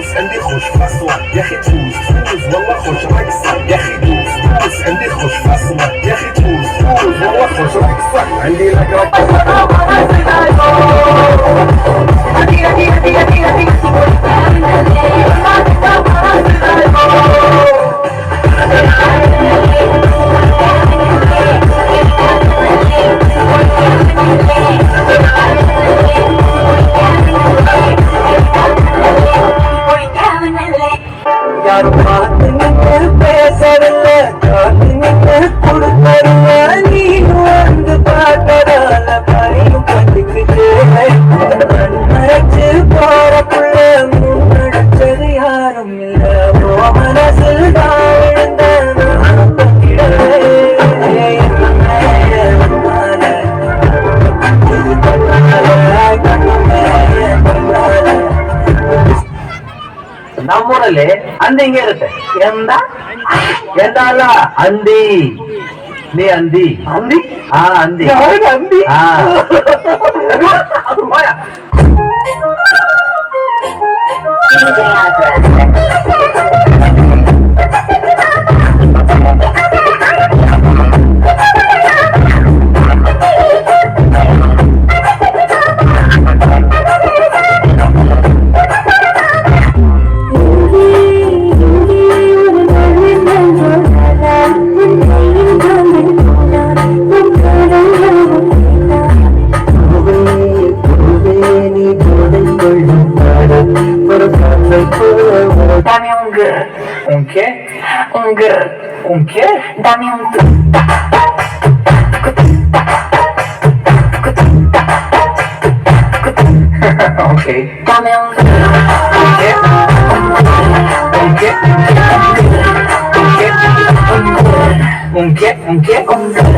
دوس عندي خوش فاصلة يا اخي تفوز والله خوش رقصة يا اخي دوس عندي خوش فاصلة يا اخي تفوز والله خوش رقصة عندي لك யாரும் பார்த்து நின்று பேசவில்லை காத்து நின்று கொடுத்தருவ நீ வந்து பார்த்ததால பையும் கண்டுக்கிட்டு மறைச்சு போறக்குள்ள முன்னடிச்சது யாரும் இல்ல ஓ மனசில் தான் விழுந்த நானும் தங்கிடவே ನಮ್ಮೂರಲ್ಲಿ ಹಂದಿ ಹಿಂಗೆ ಇರುತ್ತೆ ಎಂದ ಎಂದಲ್ಲ ಹಂದಿ ನೀ ಹಂದಿ ಹಂದಿ ಹಾ ಹಂದಿ ಹಂದಿ ಹಾ ಅದು ಮಾಯ Dame un girl. Un qué? Un girl. Un qué? Dame un Ok. Dame un Un qué? Un qué? Un qué? Un qué? Un qué? Un qué?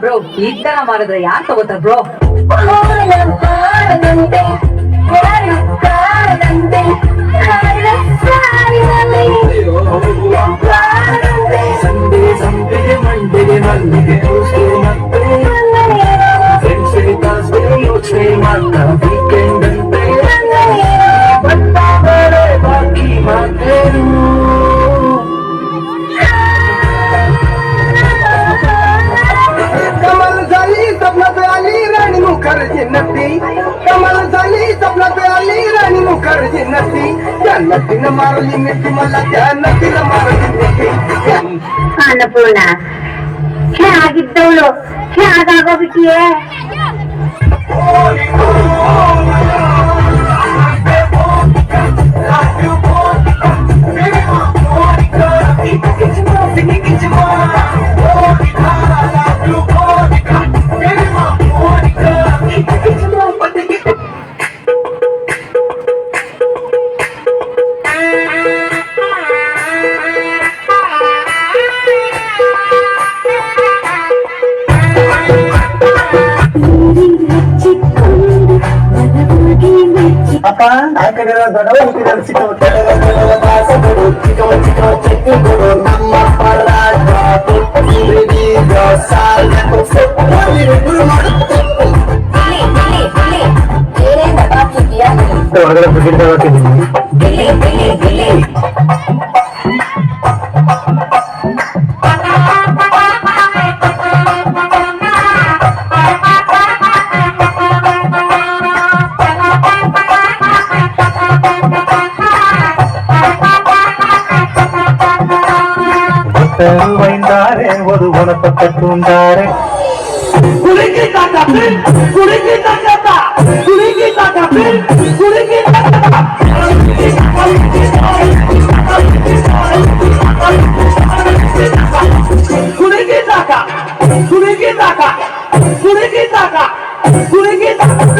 Bro ಈ ತರ ಮಾಡಿದ್ರೆ ಯಾರು ತಗೋತಾರ ಬ್ರೋ ಸಂಡೆ ಸಂಡೆಗೆ ಮಂಡೆಗೆ ಮಲ್ಲಿಗೆ ಫ್ರೆಂಡ್ಸ್ ಯೋಚನೆ ಮಾಡ್ತಾ ವೀಕೆಂಡ್ ಅಂತೆ ಬಂದ ಬೇರೆ ಬಾಕಿ ಮಾತೇನು कमल झाली सपना पे आली नदी त्या नदीनं मारली मिठी मला त्या नदीनं मारली मिठी ಅನ್ನಪೂರ್ಣ ಹೇಗಿದ್ದವಳು ಹೇಗಾಗೋಗ್ಬಿಟ್ಟಿಯೇ ಅಪ್ಪ ಆ ಕಡೆ ದೊಡ್ಡವ ಹುಟ್ಟಿದಾರೆ ಚಿಕ್ಕವ ಚಿಕ್ಕವ ಚಿಕ್ಕವ ಚಟ್ನಿ ಕೊಡು ನಮ್ಮ ಹೊರಗಡೆ ಕ್ರಿಕೆಟ್ ತಗೋತಿದ್ದೀನಿ வைந்தாரே ஒரு குணப்பட்ட தூண்டாரே குலுக்கி தாத்தா குலுக்கி தாத்தா குலுக்கி தாத்தா குலுக்கி தாத்தா குலுக்கி தாத்தா குலுக்கி தாத்தா குலுக்கி தாத்தா குலுக்கி தாத்தா